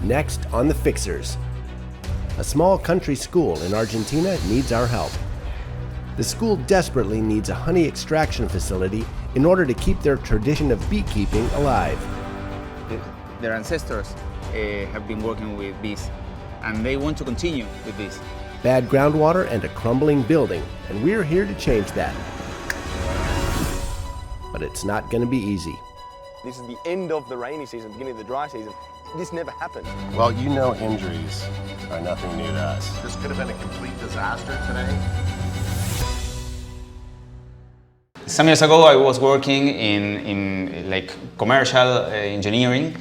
Next on The Fixers. A small country school in Argentina needs our help. The school desperately needs a honey extraction facility in order to keep their tradition of beekeeping alive. Their ancestors have been working with bees, and they want to continue with this. Bad groundwater and a crumbling building, and we're here to change that. But it's not going to be easy. This is the end of the rainy season, beginning of the dry season. This never happened. Well, you know injuries are nothing new to us. This could have been a complete disaster today. Some years ago, I was working in like commercial engineering,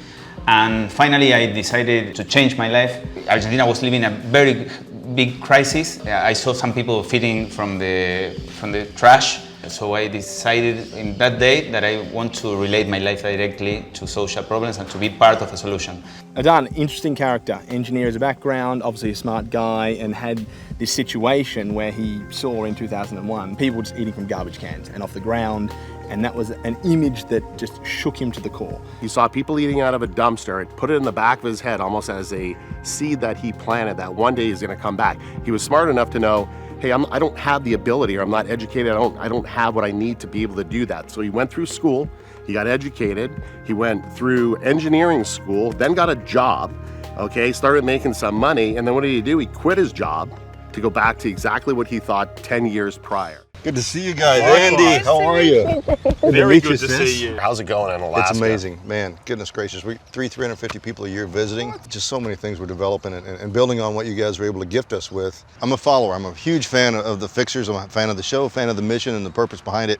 and finally I decided to change my life. Argentina was living a very big crisis. I saw some people feeding from the trash. So I decided in that day that I want to relate my life directly to social problems and to be part of a solution. Adan, interesting character, engineer as a background, obviously a smart guy, and had this situation where he saw in 2001 people just eating from garbage cans and off the ground, and that was an image that just shook him to the core. He saw people eating out of a dumpster and put it in the back of his head almost as a seed that he planted that one day he's going to come back. He was smart enough to know, hey, I don't have the ability, or I'm not educated, I don't have what I need to be able to do that. So he went through school, he got educated, he went through engineering school, then got a job, okay, started making some money, and then what did he do? He quit his job to go back to exactly what he thought 10 years prior. Good to see you guys. Andy, how are you? Very good to see you. How's it going in Alaska? It's amazing, man. Goodness gracious. 350 people a year visiting. Just so many things we're developing and building on what you guys were able to gift us with. I'm a follower. I'm a huge fan of the Fixers. I'm a fan of the show, fan of the mission and the purpose behind it.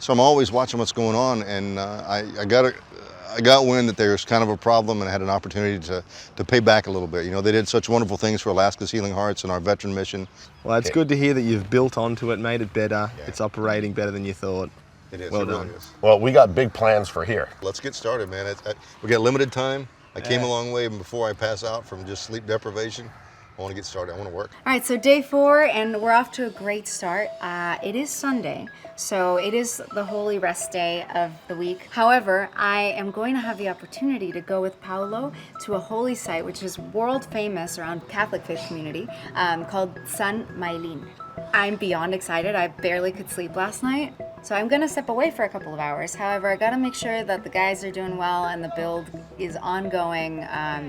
So I'm always watching what's going on, and I got wind that there's kind of a problem, and I had an opportunity to pay back a little bit. You know, they did such wonderful things for Alaska's Healing Hearts and our veteran mission. Well, it's good to hear that you've built onto it, made it better. Yeah. It's operating better than you thought. It is. Well it done. really is. Well, we got big plans for here. Let's get started, man. We got limited time. I came a long way, and before I pass out from just sleep deprivation, I want to get started. I want to work. All right, so day 4, and we're off to a great start. It is Sunday, so it is the holy rest day of the week. However, I am going to have the opportunity to go with Paulo to a holy site, which is world famous around Catholic faith community, called San Maylin. I'm beyond excited. I barely could sleep last night. So I'm gonna step away for a couple of hours. However, I gotta make sure that the guys are doing well and the build is ongoing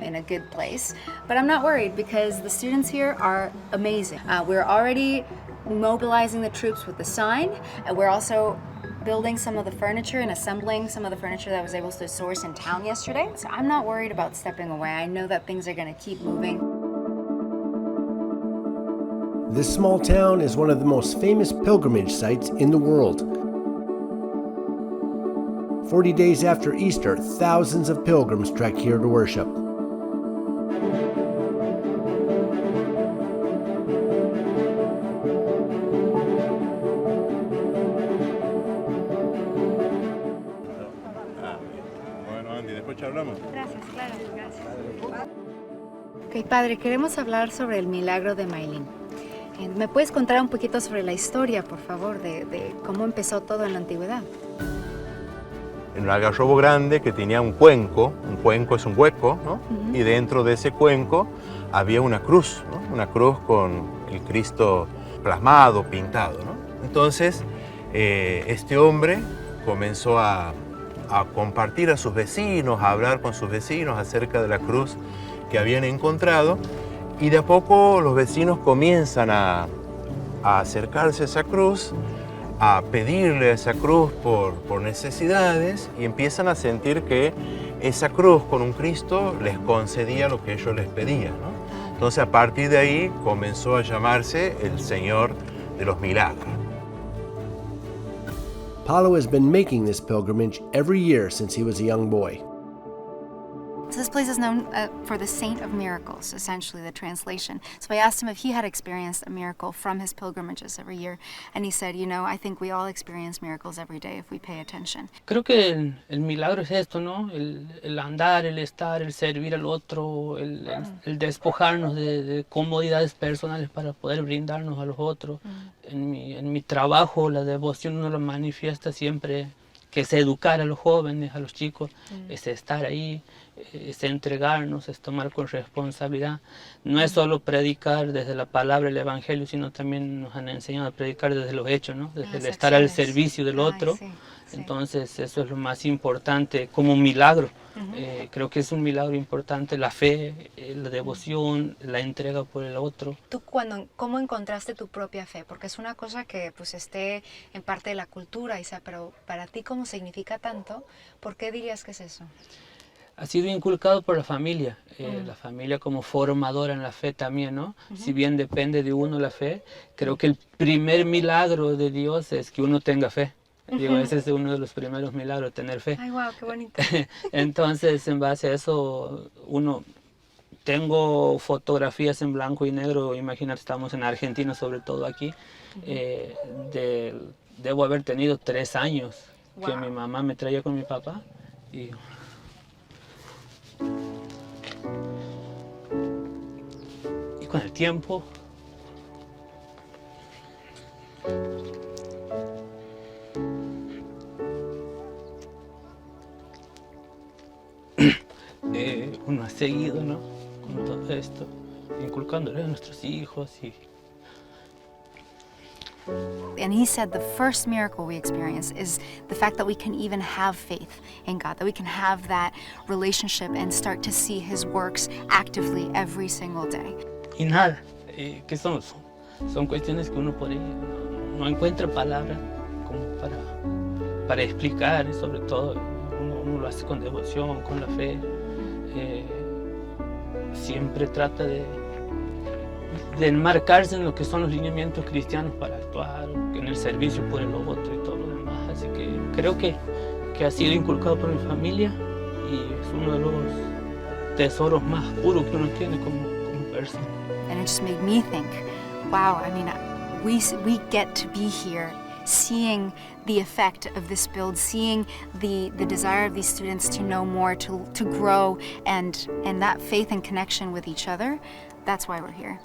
in a good place. But I'm not worried because the students here are amazing. We're already mobilizing the troops with the sign, and we're also building some of the furniture and assembling some of the furniture that I was able to source in town yesterday. So I'm not worried about stepping away. I know that things are gonna keep moving. This small town is one of the most famous pilgrimage sites in the world. 40 days after Easter, thousands of pilgrims trek here to worship. Ok, padre, queremos hablar sobre el milagro de Maylin. ¿Me puedes contar un poquito sobre la historia, por favor, de cómo empezó todo en la antigüedad? En un algarrobo grande que tenía un cuenco es un hueco, ¿no? Y dentro de ese cuenco había una cruz, ¿no? Una cruz con el Cristo plasmado, pintado, ¿no? Entonces, este hombre comenzó a compartir a sus vecinos, a hablar con sus vecinos acerca de la cruz que habían encontrado, y de a poco los vecinos comienzan a acercarse a esa cruz, a pedirle a esa cruz por necesidades, y empiezan a sentir que esa cruz con un Cristo les concedía lo que ellos les pedían, ¿no? Entonces, a partir de ahí comenzó a llamarse el Señor de los Milagros. Paulo has been making this pilgrimage every year since he was a young boy. So this place is known for the Saint of Miracles, essentially the translation. So I asked him if he had experienced a miracle from his pilgrimages every year. And he said, you know, I think we all experience miracles every day if we pay attention. Creo que el milagro es esto, ¿no? El andar, el estar, el servir al otro, el despojarnos de comodidades personales para poder brindarnos a los otros. En mi trabajo, la devoción uno lo manifiesta siempre, que es educar a los jóvenes, a los chicos, es estar ahí, es entregarnos, es tomar con responsabilidad. No es solo predicar desde la palabra el Evangelio, sino también nos han enseñado a predicar desde los hechos, ¿no? Desde el estar al servicio del otro. Sí, sí. Entonces eso es lo más importante como un milagro. Creo que es un milagro importante la fe, la devoción, la entrega por el otro. ¿Tú cómo encontraste tu propia fe? Porque es una cosa que pues esté en parte de la cultura, Isa, pero para ti ¿cómo significa tanto? ¿Por qué dirías que es eso? Ha sido inculcado por la familia como formadora en la fe también, ¿no? Si bien depende de uno la fe, creo que el primer milagro de Dios es que uno tenga fe. Digo, ese es uno de los primeros milagros, tener fe. Ay, wow, qué bonito. Entonces, en base a eso, tengo fotografías en blanco y negro, imagínate, estamos en Argentina, sobre todo aquí. Debo haber tenido 3 años que mi mamá me traía con mi papá. Y con el tiempo uno ha seguido, ¿no? Con todo esto, inculcándole a nuestros hijos y And he said the first miracle we experience is the fact that we can even have faith in God, that we can have that relationship and start to see his works actively every single day. Y nada, ¿qué son? Son cuestiones que uno por ahí no encuentra palabras como para explicar, y sobre todo uno lo hace con devoción, con la fe. Siempre trata de enmarcarse en lo que son los lineamientos cristianos para actuar, en el servicio por el otro y todo lo demás. Así que creo que ha sido inculcado por mi familia y es uno de los tesoros más puros que uno tiene como persona. And it just made me think, wow, I mean, we get to be here seeing the effect of this build, seeing the desire of these students to know more, to grow, and that faith and connection with each other. That's why we're here.